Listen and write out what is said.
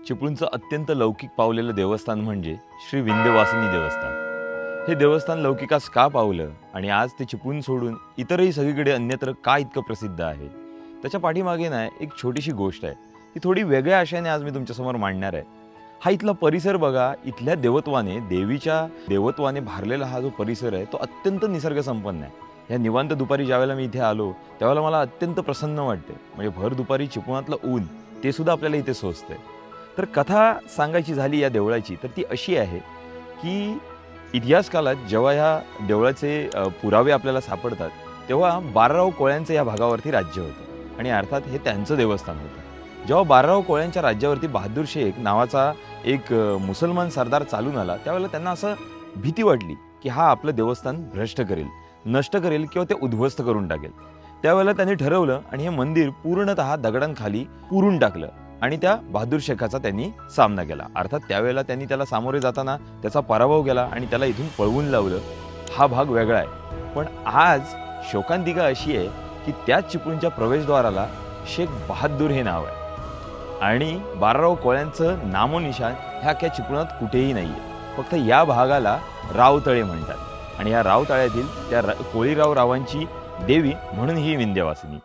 चिपळूणचं अत्यंत लौकिक पावलेलं देवस्थान म्हणजे श्री विंध्यवासिनी देवस्थान। हे देवस्थान लौकिकास का पावलं आणि आज ते चिपळूण सोडून इतरही सगळीकडे अन्यत्र का इतकं प्रसिद्ध आहे, त्याच्या पाठीमागे ना एक छोटीशी गोष्ट आहे। ती थोडी वेगळ्या आशयाने आज मी तुमच्यासमोर मांडणार आहे। हा इथला परिसर बघा, इथल्या देवत्वाने देवीच्या देवत्वाने भारलेला हा जो परिसर आहे तो अत्यंत निसर्ग संपन्न आहे। या निवांत दुपारी ज्यावेळेला मी इथे आलो त्यावेळेला मला अत्यंत प्रसन्न वाटते। म्हणजे भर दुपारी चिपळूणातलं ऊन ते सुद्धा आपल्याला इथे सोसते। तर कथा सांगायची झाली या देवळाची तर ती अशी आहे की इतिहास काळात जेव्हा ह्या देवळाचे पुरावे आपल्याला सापडतात तेव्हा बाराराव कोळ्यांचं या भागावरती राज्य होतं आणि अर्थात हे त्यांचं देवस्थान होतं। जेव्हा बाराराव कोळ्यांच्या राज्यावरती बहादूर शेख नावाचा एक मुसलमान सरदार चालून आला त्यावेळेला त्यांना असं भीती वाटली की हा आपलं देवस्थान भ्रष्ट करेल, नष्ट करेल किंवा ते उद्ध्वस्त करून टाकेल। त्यावेळेला त्यांनी ठरवलं आणि हे मंदिर पूर्णतः दगडांखाली पुरून टाकलं आणि त्या बहादूर शेखाचा त्यांनी सामना केला। अर्थात त्यावेळेला त्यांनी त्याला सामोरे जाताना त्याचा पराभव केला आणि त्याला इथून पळवून लावलं। हा भाग वेगळा आहे, पण आज शोकांतिका अशी आहे की त्याच चिपळूणच्या प्रवेशद्वाराला शेख बहादूर हे नाव आहे आणि बाराराव कोळ्यांचं नामोनिशाण ह्या अख्ख्या चिपळूणात कुठेही नाहीये। फक्त या भागाला रावतळे म्हणतात आणि या रावतळ्यातील त्या कोळीराव रावांची देवी म्हणून ही विंध्यवासिनी।